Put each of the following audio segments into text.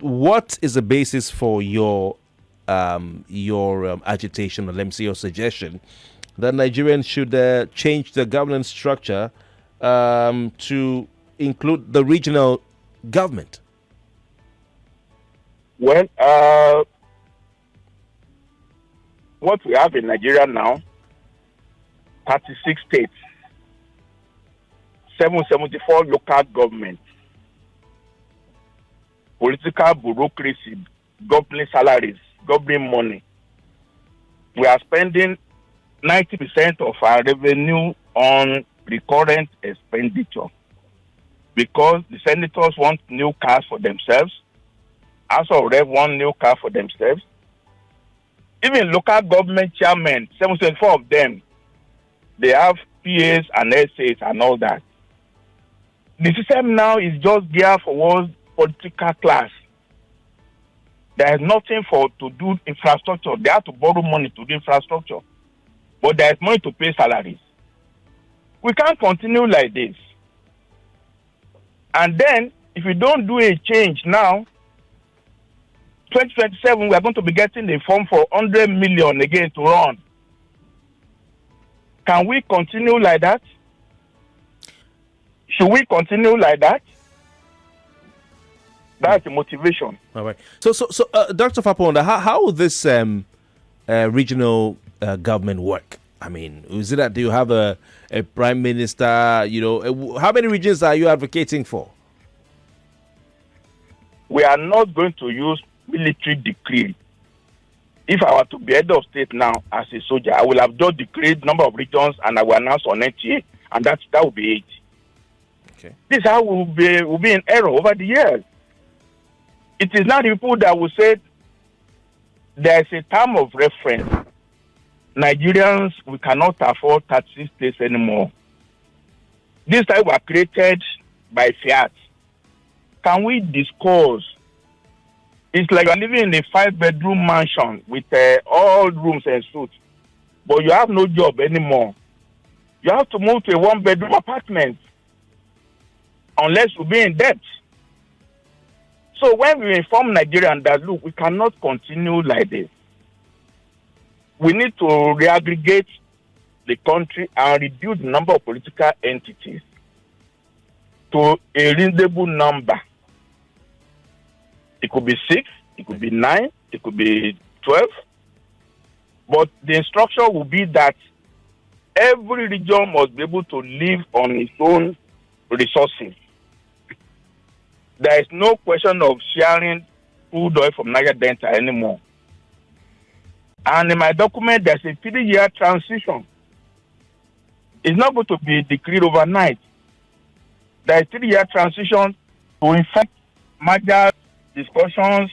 what is the basis for your agitation, or let me say your suggestion, that Nigerians should change the governance structure to include the regional government? Well, what we have in Nigeria now, 36 states, 774 local governments, political bureaucracy, governing salaries, governing money. We are spending 90% of our revenue on recurrent expenditure because the senators want new cars for themselves, House of Rep want new car for themselves. Even local government chairmen, 74 of them, they have PAs and SAs and all that. The system now is just geared towards political class. There is nothing to do infrastructure. They have to borrow money to do infrastructure. But there is money to pay salaries. We can't continue like this. And then, if we don't do a change now, 2027, we are going to be getting a form for 100 million again to run. Can we continue like that? Should we continue like that? That's the motivation. All right. So, Dr. Fapohunda, how will this regional government work? I mean, is it that do you have a prime minister? You know, how many regions are you advocating for? We are not going to use military decree. If I were to be head of state now as a soldier, I will have just decreed number of regions and I will announce on NTA, and that will be it. Okay. This is how we'll be in error over the years. It is not the people that will say there is a term of reference. Nigerians, we cannot afford 36 states anymore. This time were created by fiat. Can we discuss? It's like you're living in a 5-bedroom mansion with all rooms and suites, but you have no job anymore. You have to move to a 1-bedroom apartment unless you be in debt. So when we inform Nigerians that, look, we cannot continue like this, we need to reaggregate the country and reduce the number of political entities to a reasonable number. It could be 6, it could be 9, it could be 12. But the instruction will be that every region must be able to live on its own resources. There is no question of sharing crude oil from Niger Delta anymore. And in my document, there's a 3-year transition. It's not going to be decreed overnight. There is a 3-year transition to effect major discussions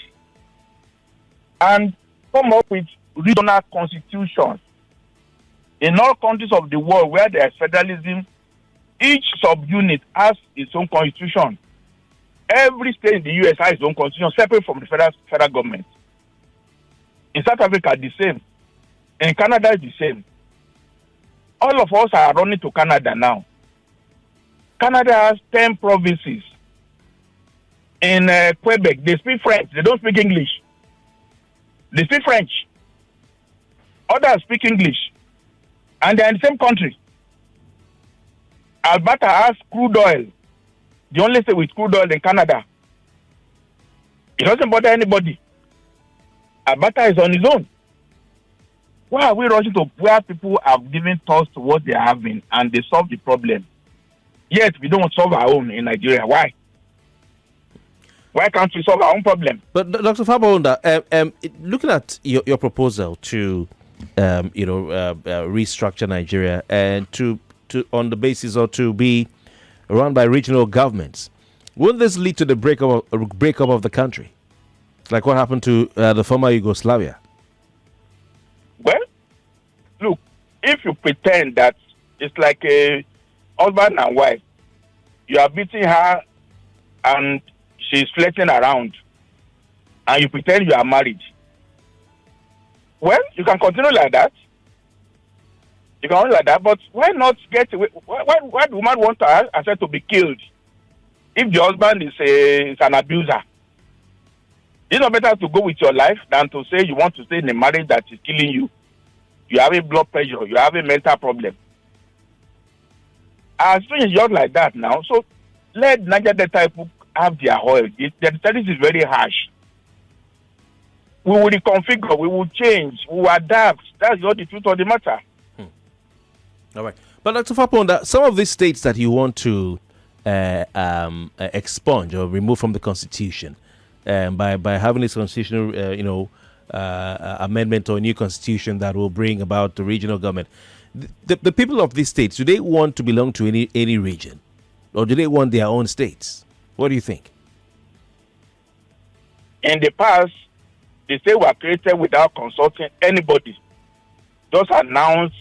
and come up with regional constitutions. In all countries of the world where there is federalism, each subunit has its own constitution. Every state in the US has its own constitution separate from the federal government. In South Africa, the same. In Canada, it's the same. All of us are running to Canada now. Canada has 10 provinces. In Quebec, they speak French. They don't speak English. They speak French. Others speak English. And they're in the same country. Alberta has crude oil. The only state with crude oil in Canada. It doesn't bother anybody. Alberta is on its own. Why are we rushing to where people have given thoughts to what they are having and they solve the problem? Yet we don't solve our own in Nigeria. Why? Why can't we solve our own problem? But Dr. Fapohunda, looking at your proposal to restructure Nigeria and to on the basis or to be run by regional governments, wouldn't this lead to the breakup of the country, like what happened to the former Yugoslavia? Well, look, if you pretend that it's like a husband and wife, you are beating her and she's flirting around, and you pretend you are married, well, you can continue like that. You can continue like that, but why not get away? Why the woman want herself to be killed if the husband is an abuser? It's not better to go with your life than to say you want to stay in a marriage that is killing you. You have a blood pressure. You have a mental problem. Our situation is just like that now. So let Niger Delta people have their oil. The service is very harsh. We will reconfigure. We will change. We will adapt. That's not the truth of the matter. All right. But Dr. Fapohunda, some of these states that you want to expunge or remove from the Constitution by having this constitutional, amendment or new constitution that will bring about the regional government, the people of these states, do they want to belong to any region, or do they want their own states? What do you think? In the past, the state were created without consulting anybody. Just announced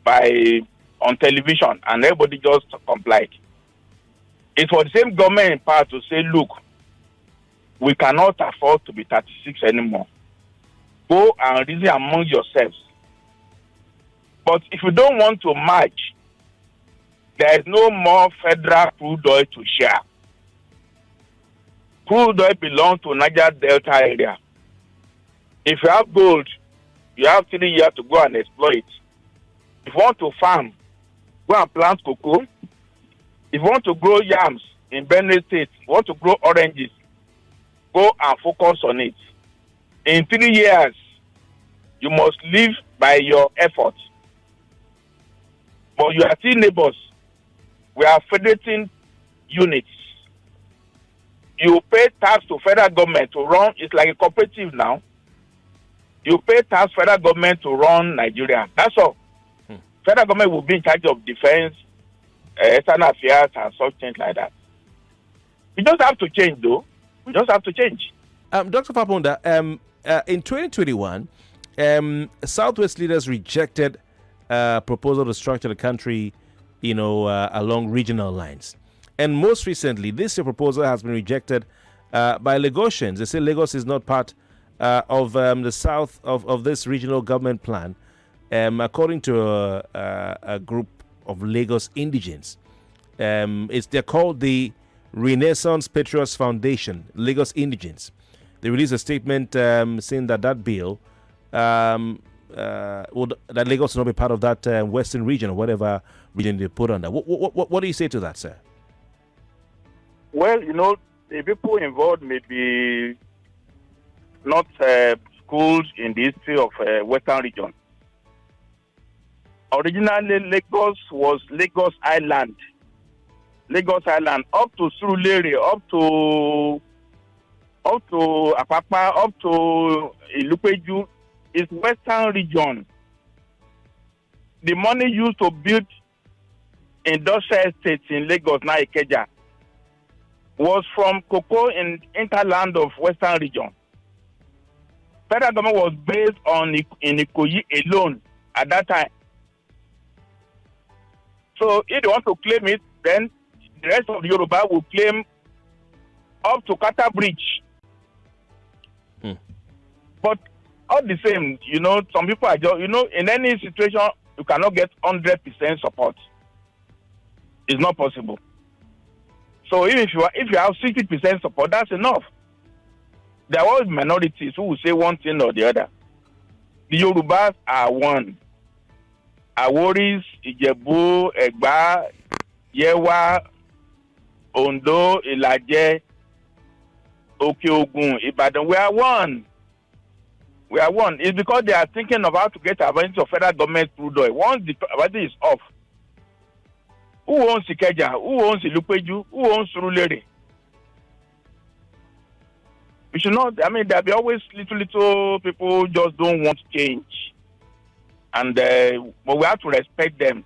on television, and everybody just complied. It's for the same government in power to say, look, we cannot afford to be 36 anymore. Go and reason among yourselves. But if you don't want to merge, there is no more federal crude oil to share. Crude oil belongs to Niger Delta area. If you have gold, you have 3 years to go and exploit it. If you want to farm, go and plant cocoa. If you want to grow yams in Benue State, you want to grow oranges, go and focus on it. In 3 years, you must live by your effort. But you are still neighbors. We are federating units. You pay tax to federal government to run. It's like a cooperative now. You pay tax federal government to run Nigeria. That's all. Federal government will be in charge of defense, external affairs, and such things like that. We just have to change, though. We just have to change. Dr. Fapohunda, in 2021, Southwest leaders rejected a proposal to structure the country, along regional lines. And most recently, this proposal has been rejected by Lagosians. They say Lagos is not part of the south of this regional government plan, according to a group of Lagos indigents. They're called the Renaissance Patriots Foundation, Lagos Indigents. They released a statement saying that bill, that Lagos will not be part of that western region or whatever region they put on that. What do you say to that, sir? Well, the people involved may be not schooled in the history of western region. Originally, Lagos was Lagos Island. Lagos Island, up to Surulere, up to Apapa, up to Ilupeju, is western region. The money used to build industrial estates in Lagos, now Ikeja, was from cocoa in hinterland of western region. Federal government was based on in Ikoyi alone at that time. So if they want to claim it, then the rest of the Yoruba will claim up to Kata Bridge. But all the same, some people are just, in any situation, you cannot get 100% support. It's not possible. So even if you have 60% support, that's enough. There are always minorities who will say one thing or the other. The Yorubas are one. Aworis, Ijebu, Egba, Yewa, Ondo, Ilaje, Okeogun, Ibadan. We are one. We are one. It's because they are thinking of how to get advantage of federal government through oil. Once the advantage is off, who owns Ikeja? Who owns Ilupeju? Who owns Surulere? We should not. There'll be always little people just don't want change, and but we have to respect them.